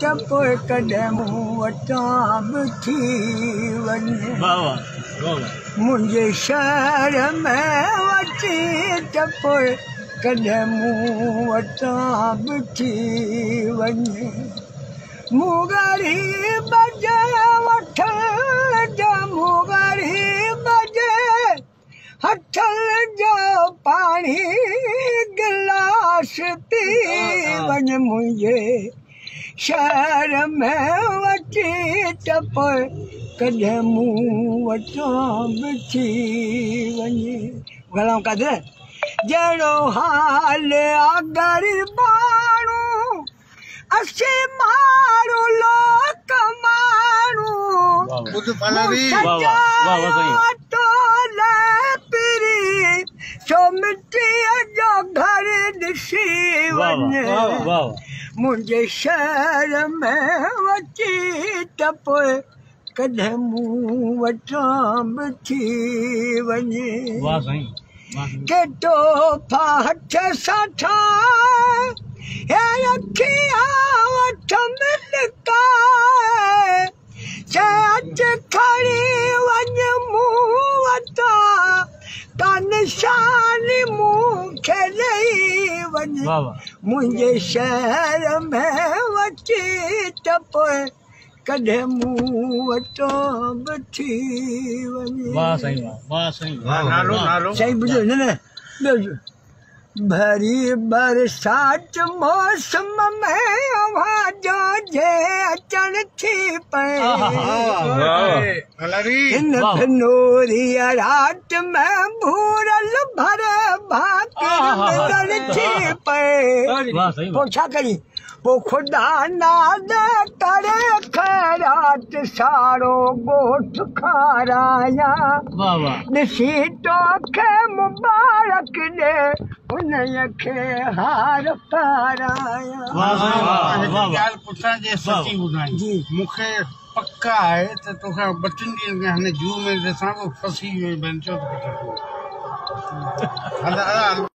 त पोइ कॾहिं मूं वटां बि थी वञे मुंहिंजे शहर में वठी त पोइ कॾहिं मूं वटां बि थी वञे मूं ग़रीब जे वठण जा मूं ग़रीब जे हथल जो पाणी गिलास पी वञ मुंहिंजे शहर में वठी त पोइ कॾहिं मूं वटां बि थी वञे ॻाल्हायूं कादर जहिड़ो हाल आहे ग़रीबाणू असीं माण्हू लोक माण्हू छो मिटीअ जो घर ॾिसी वञे मुंहिंजे शहर में वठी त पोइ कॾहिं मूं वटां बि थी वञे केतो हथ सां ठाहे रखिया वठ मिलकाए अच खणी वञ मूं वटां का निशानी मूंखे ॾेई वञे मुंहिंजे शहर में वठी त पोइ कॾहिं मूं वटां बि थी वञे सही ॿुधो न भरी बरसात मौसम में आवाजो जे अचण थी पए हिन भनोरीअ रात में भूरल भर भाकर थी पए पोइ छा करी पोइ ख़ुदा नाद करे ख़ैरात सारो ॻोठ खाराया ॾिसी तोखे मुबारक ॾे उन्हीअ खे हार पाराया मूंखे पक्का आहे त तोखां 2-3 ॾींहंनि में हिन जू में ॾिसां थो फसी वियो